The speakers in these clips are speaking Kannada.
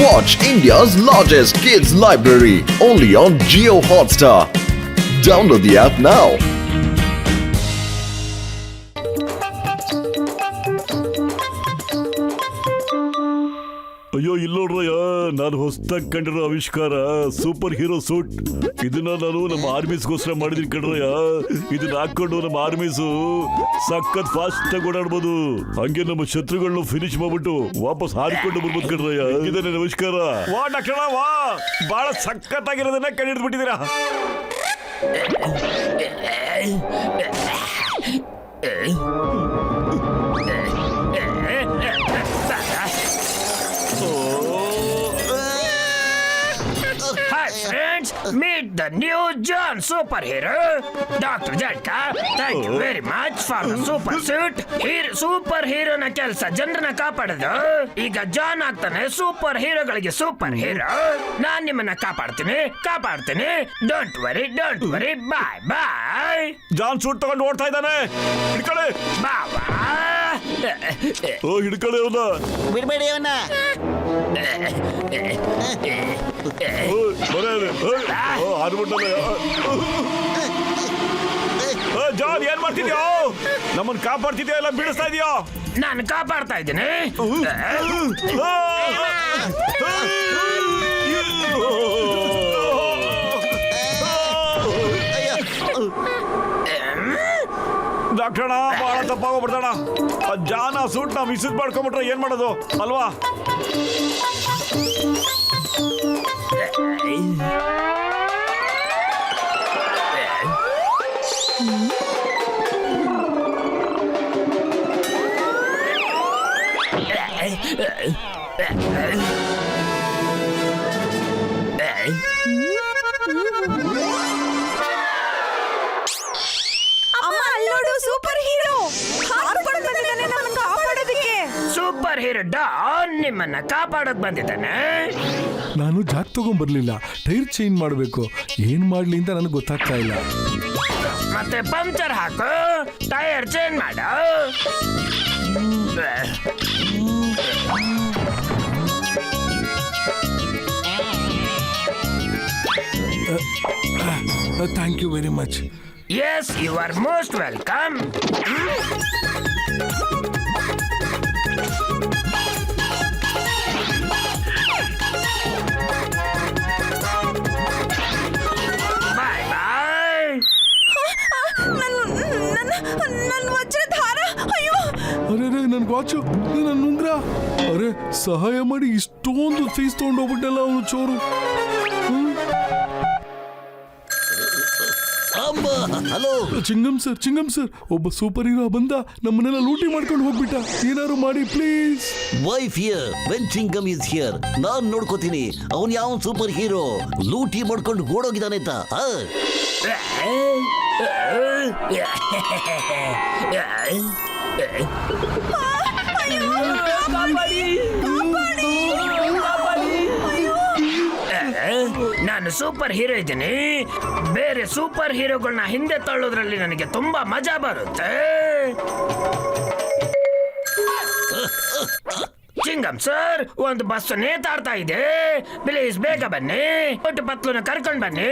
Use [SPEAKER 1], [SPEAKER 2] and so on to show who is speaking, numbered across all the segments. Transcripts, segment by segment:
[SPEAKER 1] Watch India's largest kids library only on Jio Hotstar. Download the app now.
[SPEAKER 2] ಅಯ್ಯೋ ಇಲ್ಲಿ ನೋಡ್ರಯ್ಯ, ನಾನು ಹೊಸದಾಗಿ ಕಂಡಿರೋ ಆವಿಷ್ಕಾರ ಸೂಪರ್ ಹೀರೋ ಸೂಟ್. ಇದನ್ನ ನಾನು ನಮ್ಮ ಆರ್ಮೀಸ್ಗೋಸ್ಕರ ಮಾಡಿದೀನಿ ಕಣ್ರಯ್ಯ. ಇದನ್ನ ಹಾಕೊಂಡು ನಮ್ಮ ಆರ್ಮೀಸು ಸಖತ್ ಫಾಸ್ಟ್ ಆಗಿ ಓಡಾಡ್ಬೋದು. ಹಂಗೆ ನಮ್ಮ ಶತ್ರುಗಳನ್ನ ಫಿನಿಶ್ ಮಾಡ್ಬಿಟ್ಟು ವಾಪಸ್ ಹಾರಿಕೊಂಡು ಬರ್ಬೋದು ಕಣ್ರಯ್ಯ. ಇದನ್ನೇ ನಮಸ್ಕಾರ. ವಾ ಡಾಕ್ಟರ್ ವಾ, ಬಹಳ ಸಖತ್ತಾಗಿರೋದನ್ನ ಕಂಡಿಡ್ಬಿಟ್ಟಿದ್ದೀರಾ.
[SPEAKER 3] Hi friends, meet the new John superhero, Dr. Jadka. Thank you very much for the super suit. Super ಹೀರೋನ ಕೆಲಸ ಜನರನ್ನ ಕಾಪಾಡೋದು. ಈಗ ಜಾನ್ ಆಗ್ತಾನೆ ಸೂಪರ್ ಹೀರೋಗಳಿಗೆ ಸೂಪರ್ ಹೀರೋ. ನಾನ್ ನಿಮ್ಮನ್ನ ಕಾಪಾಡ್ತೀನಿ. Don't worry, bye bye.
[SPEAKER 2] John suit ತಗೊಂಡು ಓಡ್ತಾ ಇದ್ದಾನೆ. ಹಿಡ್ಕೊಳ್ಳಿ
[SPEAKER 3] ಬಾವಾ.
[SPEAKER 2] ಹಿಡ್ಕೊಳ್ಳಿ ಅವನ್ನ.
[SPEAKER 4] ಬಿಡ್ಬೇಡಿ ಅವನ್ನ.
[SPEAKER 2] ಜಾನ್ ಏನ್ ಮಾಡ್ತಿದ್ಯೋ? ನಮ್ಮನ್ನ ಕಾಪಾಡ್ತಿದ್ಯೋ ಇಲ್ಲ ಬೀಳಿಸ್ತಾ ಇದೆಯೋ?
[SPEAKER 3] ನಾನು ಕಾಪಾಡ್ತಾ ಇದ್ದೀನಿ.
[SPEAKER 2] ಡಾಕ್ಟರ್ ಬಹಳ ತಪ್ಪಾಗೋಗ್ಬಿಡ್ತಾಣ. ಜಾನ್ ಆ ಸೂಟ್ ನಾವು ಮಿಸ್ಯೂಸ್ ಮಾಡ್ಕೊಂಡ್ಬಿಟ್ರೆ ಏನ್ ಮಾಡೋದು ಅಲ್ವಾ?
[SPEAKER 3] ಸೂಪರ್ ಹೀರೋ ಡಾನ್ ನಿಮ್ಮನ್ನ ಕಾಪಾಡಕ್ ಬಂದಿದ್ದಾನೆ.
[SPEAKER 5] ನಾನು ಜಾಕ್ ತಗೊಂಡ್ಬರ್ಲಿಲ್ಲ, ಟೈರ್ ಚೇಂಜ್ ಮಾಡಬೇಕು. ಏನ್ ಮಾಡ್ಲಿ ಅಂತ ನನಗೆ ಗೊತ್ತಾಗ್ತಾ ಇಲ್ಲ.
[SPEAKER 3] ಮತ್ತೆ ಪಂಕ್ಚರ್ ಹಾಕು, ಟೈರ್ ಚೇಂಜ್ ಮಾಡು.
[SPEAKER 5] Thank you very much.
[SPEAKER 3] Yes, you are most welcome. Bye bye.
[SPEAKER 6] ನನ್ನ ವಜ್ರಧಾರ. ಅಯ್ಯೋ,
[SPEAKER 5] ಅರೆ ನನ್ ವಾಚು, ನನ್ನ ಉಂಗ್ರ. ಅರೆ ಸಹಾಯ ಮಾಡಿ ಇಷ್ಟೊಂದು ಫೀಸ್ ತಗೊಂಡೋಗ್ಬಿಟ್ಟಲ್ಲ ಅವನು ಚೋರು.
[SPEAKER 4] ಹಲೋ
[SPEAKER 5] ಚಿಂಗಮ್ ಸರ್, ಒಬ್ಬ ಸೂಪರ್ ಹೀರೋ ಬಂದ ನಮ್ಮನ್ನೆಲ್ಲ ಲೂಟಿ ಮಾಡ್ಕೊಂಡು ಹೋಗ್ಬಿಟ್ಟ. ಏನಾದ್ರು ಮಾಡಿ please.
[SPEAKER 4] Why fear, when Chingam is here. ನಾನ್ ನೋಡ್ಕೋತೀನಿ ಅವನ್ ಯಾವ ಸೂಪರ್ ಹೀರೋ ಲೂಟಿ ಮಾಡ್ಕೊಂಡು ಓಡೋಗಿದ್ದಾನೆ ಅಂತ.
[SPEAKER 3] ನಾನು ಸೂಪರ್ ಹೀರೋ ಇದ್ದೀನಿ. ಬೇರೆ ಸೂಪರ್ ಹೀರೋಗಳನ್ನ ಹಿಂದೆ ತಳ್ಳೋದ್ರಲ್ಲಿ ನನಗೆ ತುಂಬಾ ಮಜಾ ಬರುತ್ತೆ. ಚಿಂಗಮ್ ಸರ್, ಒಂದು ಬಸ್ ನೇತಾಡ್ತಾ ಇದೆ. ಪ್ಲೀಸ್ ಬೇಗ ಬನ್ನಿ. ಒಟ್ಟು ಪತ್ಲುನ ಕರ್ಕೊಂಡ್ ಬನ್ನಿ.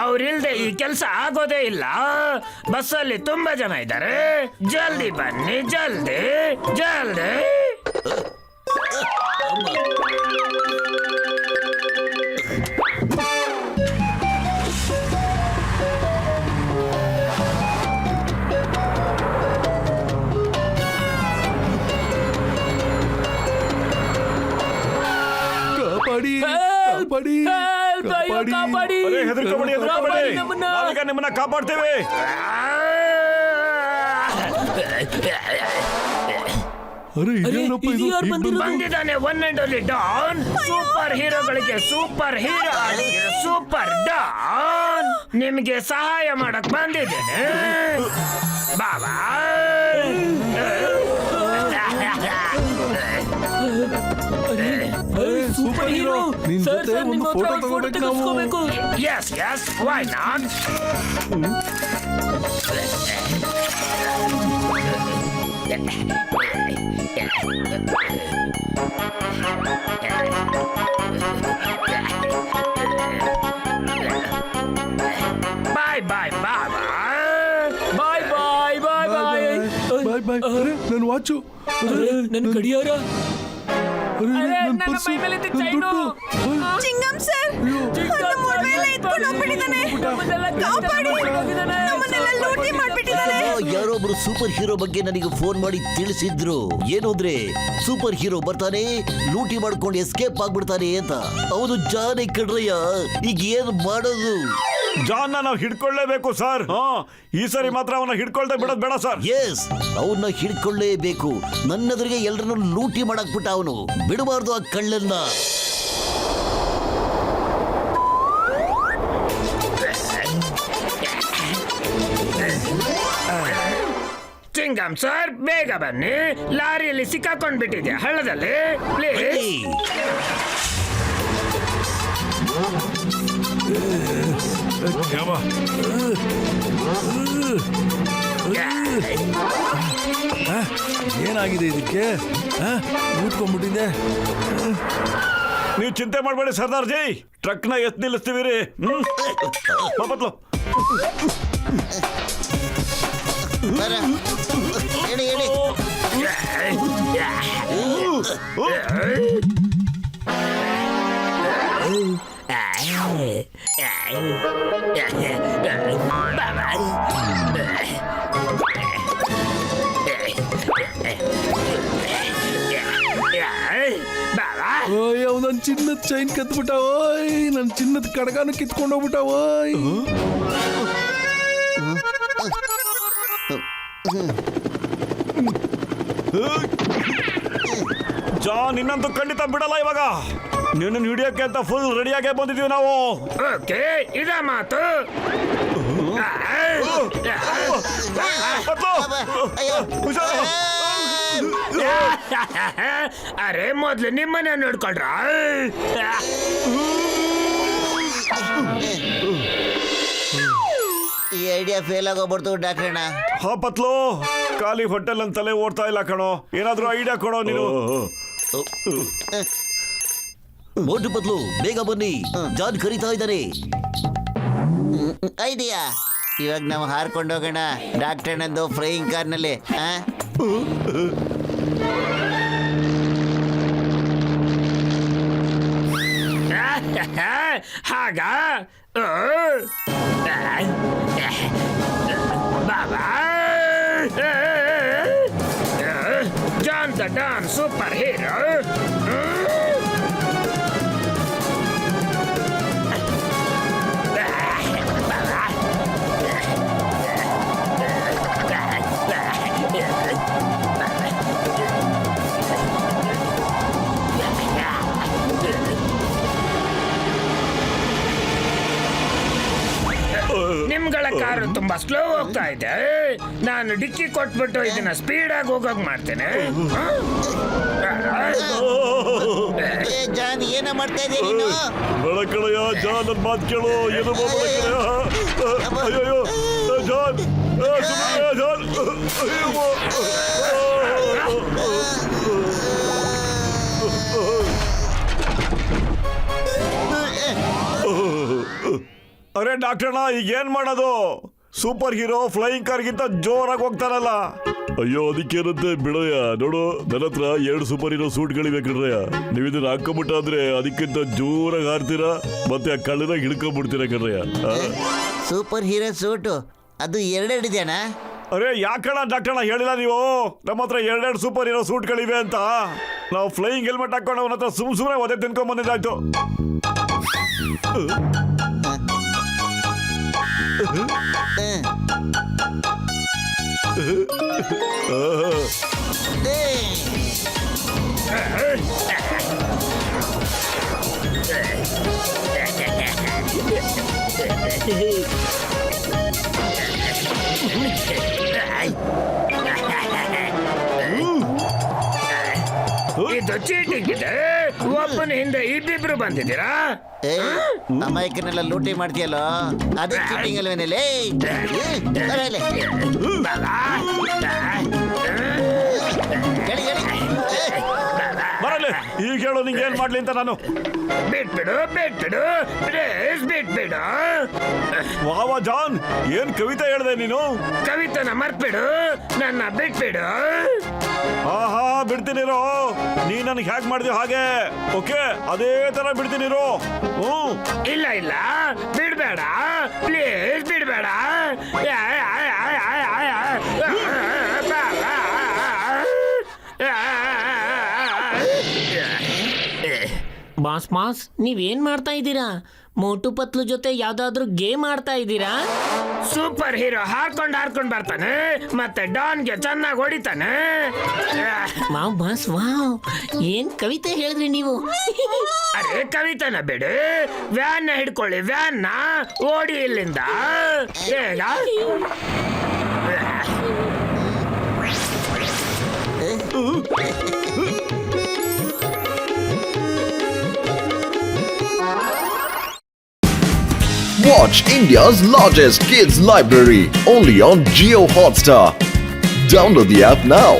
[SPEAKER 3] ಅವ್ರಿಲ್ದೆ ಈ ಕೆಲಸ ಆಗೋದೇ ಇಲ್ಲ. ಬಸ್ಸಲ್ಲಿ ತುಂಬಾ ಜನ ಇದ್ದಾರೆ. ಜಲ್ದಿ ಬನ್ನಿ, ಜಲ್ದಿ.
[SPEAKER 5] ಕಾಪಾಡಿ.
[SPEAKER 2] ಹೆದರ್ಕೊಬೇಡಿ, ನಾವೀಗ ನಿಮ್ಮನ್ನ ಕಾಪಾಡ್ತೇವೆ.
[SPEAKER 5] ಅರೆ ಇದೇನಪ್ಪ ಇದು?
[SPEAKER 3] ಬಂದಿದ್ದಾನೆ one and only don. Super ಹೀರೋಗಳಿಗೆ ಸೂಪರ್ ಹೀರೋ ಆಗಿರೋ ಸೂಪರ್ ಡಾನ್. ನಿಮ್ಗೆ ಸಹಾಯ ಮಾಡಕ್ ಬಂದಿದ್ದೇನೆ. ಬಾಬಾ.
[SPEAKER 5] ಸೂಪರ್ ಹೀರೋ, ನಿನ್ ಜೊತೆ ಒಂದು ಫೋಟೋ ತಗೋಬೇಕು ನಾವು.
[SPEAKER 3] Yes, why not?
[SPEAKER 5] ವಾಚು.
[SPEAKER 7] ನನ್ನ ಗಡಿಯಾರ.
[SPEAKER 5] ನನ್ನ ಪರ್ಸು, ನನ್ನ ದುಡ್ಡು.
[SPEAKER 6] ಚಿಂಗಂ ಸರ್ ನಮ್ಮ ಒಡವೆಲ್ಲ ಎತ್ಕೊಂಡು ಹೋಗ್ಬಿಟ್ಟಿದ್ದಾನೆ. ಕಾಪಾಡಿ, ನಮ್ಮನ್ನೆಲ್ಲ ಲೂಟಿ ಮಾಡ್ಬಿಟ್ಟಿದ್ದಾನೆ.
[SPEAKER 4] ಯಾರೊಬ್ರು ಸೂಪರ್ ಹೀರೋ ಬಗ್ಗೆ ನನಗೆ ಫೋನ್ ಮಾಡಿ ತಿಳಿಸಿದ್ರು. ಏನು ಅಂದ್ರೆ ಸೂಪರ್ ಹೀರೋ ಬರ್ತಾನೆ, ಲೂಟಿ ಮಾಡ್ಕೊಂಡು ಎಸ್ಕೇಪ್ ಆಗ್ಬಿಡ್ತಾನೆ ಅಂತ. ಅವನು ಜಾನೆ ಕಡ್ರಯ್ಯ. ಈಗ ಏನ್ ಮಾಡೋದು?
[SPEAKER 2] ಜಾನ್ನ ನಾವು ಹಿಡ್ಕೊಳ್ಳೇಬೇಕು ಸರ್. ಈ ಸರಿ ಮಾತ್ರ ಅವನ್ನ ಹಿಡ್ಕೊಳ್ದೆ ಬಿಡೋದ್ ಬೇಡ ಸರ್.
[SPEAKER 4] ಎಸ್, ಅವನ್ನ ಹಿಡ್ಕೊಳ್ಳೇಬೇಕು. ನನ್ನೆದುರಿಗೆ ಎಲ್ಲರನ್ನು ಲೂಟಿ ಮಾಡಾಕ್ಬಿಟ್ಟ ಅವನು. ಬಿಡಬಾರ್ದು ಆ ಕಳ್ಳನ್ನ.
[SPEAKER 3] ಚಿಂಗಂ ಸರ್ ಬೇಗ ಬನ್ನಿ, ಲಾರಿಯಲ್ಲಿ ಸಿಕ್ಕಾಕೊಂಡ್ಬಿಟ್ಟಿದ್ಯಾ ಹಳ್ಳದಲ್ಲಿ. ಪ್ಲೀಸ್.
[SPEAKER 5] ಏನಾಗಿದೆ ಇದಕ್ಕೆ? ಊದ್ಕೊಂಡ್ಬಿಟ್ಟಿದೆ.
[SPEAKER 2] ನೀವು ಚಿಂತೆ ಮಾಡಬೇಡಿ ಸರ್ದಾರ್ಜಿ, ಟ್ರಕ್ ನ ಎತ್ ನಿಲ್ಲಿಸ್ತೀವಿ ರೀ. ಬತ್ಲು
[SPEAKER 4] ಹೇಳಿ ಹೇಳಿ.
[SPEAKER 5] ಓಯ್ ಅವ್ ನನ್ ಚಿನ್ನದ ಚೈನ್ ಕತ್ಬಿಟ್ಟ. ಓಯ್ ನನ್ ಚಿನ್ನದ ಕಡಗಾನು ಕಿತ್ಕೊಂಡು ಹೋಗ್ಬಿಟ್ಟ. ಓಯ್
[SPEAKER 2] ಜಾನ್ ಇನ್ನಂತೂ ಖಂಡಿತ ಬಿಡಲ್ಲ. ಇವಾಗ ನಿನ್ನ ಹಿಡಿಯೋಕೆ ಅಂತ ಫುಲ್ ರೆಡಿಯಾಗೇ ಬಂದಿದೀವಿ ನಾವು.
[SPEAKER 3] ಓಕೆ, ಇದ ಮಾತು. ಅರೆ ಮೊದ್ಲು ನಿಮ್ಮನ್ನ ನೋಡ್ಕೊಳ್ರ.
[SPEAKER 4] ಈ ಐಡಿಯಾ ಫೇಲ್ ಆಗೋಗ್ಬಿಡ್ತು ಡಾಕ್ಟ್ರಣ್ಣ.
[SPEAKER 2] ಹಾ ಪತ್ಲು, ಖಾಲಿ ಹೋಟೆಲ್ ಅಂತ ತಲೆ ಓಡ್ತಾ ಇಲ್ಲ ಕಣೋ. ಏನಾದ್ರೂ ಐಡಿಯಾ ಕೊಡೋ ನೀನು.
[SPEAKER 4] ಮೋಟು ಪತ್ಲು ಬೇಗ ಬನ್ನಿ, ಜಾನ್ ಕರೀತಾ ಇದ್ದಾರೆ. ಐಡಿಯಾ, ಇವಾಗ ನಾವು ಹಾರ್ಕೊಂಡು ಹೋಗೋಣ ಡಾಕ್ಟ್ರಣ್ಣಂದು ಫ್ಲೈಯಿಂಗ್ ಕಾರ್ನಲ್ಲಿ.
[SPEAKER 3] ಹಾಗ Baba John the don super hero. ನಿಮ್ಗಳ ಕಾರು ತುಂಬಾ ಸ್ಲೋ ಹೋಗ್ತಾ ಇದೆ. ನಾನು ಡಿಕ್ಕಿ ಕೊಟ್ಬಿಟ್ಟು ಇದನ್ನ ಸ್ಪೀಡ್ ಆಗಿ ಹೋಗೋಕ್ ಮಾಡ್ತೇನೆ.
[SPEAKER 4] ಜಾನ್ ಏನ ಮಾಡ್ತಾ ಇದ್ದೀರಿ ನೀನು?
[SPEAKER 2] ಬೆಳಕಳೆಯ ಜಾನ್ ನನ್ನ ಮಾತು ಕೇಳು. ಏನು ಬೆಳಕಳೆಯ? ಅಯ್ಯೋ ಜಾನ್, ಜಾನ್, ಅರೆ ಡಾಕ್ಟರ್ನ ಈಗ ಏನ್ ಮಾಡೋದು? ಸೂಪರ್ ಹೀರೋ ಫ್ಲೈಯಿಂಗ್ ಕಾರ್ಗಿಂತ ಜೋರಾಗಿ ಹೋಗ್ತಾರಲ್ಲ. ಅಯ್ಯೋ ಅದಕ್ಕೇನಂತೆ ಬಿಡಯ್ಯ. ನೋಡು, ನನ್ನ ಹತ್ರ 2 ಸೂಪರ್ ಹೀರೋ ಸೂಟ್ಗಳಿವೆ ಕಣ್ರಯ್ಯ. ನೀವು ಇದನ್ನ ಹಾಕೊಂಬಿಟ್ಟ ಅಂದ್ರೆ ಅದಕ್ಕಿಂತ ಜೋರಾಗಿ ಹಾರ್ತೀರಾ, ಮತ್ತೆ ಆ ಕಳ್ಳನ ಹಿಡ್ಕೊಂಡ್ಬಿಡ್ತೀರಾ ಕಣ್ರಯ್ಯ.
[SPEAKER 4] ಸೂಪರ್ ಹೀರೋ ಸೂಟು ಅದು 2 ಇದೆಯಣ್ಣ.
[SPEAKER 2] ಅರೆ ಯಾಕಣ್ಣ ಡಾಕ್ಟರ್ನ ಹೇಳಿಲ್ಲ ನೀವು? ನಮ್ಮ ಹತ್ರ 2 ಸೂಪರ್ ಹೀರೋ ಸೂಟ್ಗಳಿವೆ ಅಂತ. ನಾವು ಫ್ಲೈಯಿಂಗ್ ಹೆಲ್ಮೆಟ್ ಹಾಕೊಂಡು ಅವನ ಹತ್ರ ಸುಮ್ಮನೆ ಒದೆ ತಿನ್ಕೊಂಡ್ ಬಂದಿದ್ದಾಯ್ತು.
[SPEAKER 3] ಇದು ಚೀಟಿಂಗ್ ಇದೆ. ಒಬ್ಬನ ಹಿಂದೆ ಇಬ್ಬಿಬ್ರು ಬಂದಿದ್ದೀರಾ?
[SPEAKER 4] ಅಮಾಯಕನೆಲ್ಲ ಲೂಟಿ ಮಾಡ್ತೀಯಲ್ಲೋ, ಅದೇ ಚೀಟಿಂಗ್ ಅಲ್ವೇನಲ್ಲಿ.
[SPEAKER 2] ಬರಲಿ ಈಗ ಹೇಳು ನಿಂಗೆ ಏನ್ ಮಾಡ್ಲಿ ಅಂತ ನಾನು.
[SPEAKER 3] ಬಿಟ್ಬಿಡು ಪ್ಲೀಸ್ ಬಿಟ್ಬಿಡು.
[SPEAKER 2] ವಾವ ಜಾನ್, ಏನ್ ಕವಿತೆ ಹೇಳ್ದೆ ನೀನು?
[SPEAKER 3] ಕವಿತನ ಮರ್ತ್ಬಿಡು, ನನ್ನ ಬಿಟ್ಬಿಡು.
[SPEAKER 2] ಆಹಾ ಬಿಡ್ತೀನಿರೋ, ನೀ ನನ್ಗೆ ಹ್ಯಾಕ್ ಮಾಡಿದೆ ಹಾಗೆ. ಓಕೆ, ಅದೇ ತರ ಬಿಡ್ತೀನಿರೋ.
[SPEAKER 3] ಇಲ್ಲ ಬಿಡ್ಬೇಡ, ಪ್ಲೀಸ್ ಬಿಡ್ಬೇಡ.
[SPEAKER 8] ಬಾಸ್ ನೀವೇನ್ ಮಾಡ್ತಾ ಇದ್ದೀರಾ? ಮೋಟು ಪತ್ಲು ಜೊತೆ ಯಾವ್ದಾದ್ರು ಗೇಮ್ ಆಡ್ತಾ ಇದ್ದೀರಾ?
[SPEAKER 3] ಸೂಪರ್ ಹೀರೋ ಹಾರ್ಕೊಂಡ್ ಬರ್ತಾನೆ, ಮತ್ತೆ ಡಾನ್ಗೆ ಚೆನ್ನಾಗಿ ಹೊಡಿತಾನೆ.
[SPEAKER 8] ವಾವ್ ಏನ್ ಕವಿತೆ ಹೇಳಿದ್ರಿ ನೀವು?
[SPEAKER 3] ಅರೆ ಕವಿತನ ಬಿಡು, ವ್ಯಾನ್ ಹಿಡ್ಕೊಳ್ಳಿ, ವ್ಯಾನ್ ಓಡಿ ಇಲ್ಲಿಂದ. ಈಗ
[SPEAKER 1] Watch India's largest kids library only on Geo Hotstar. Download the app now.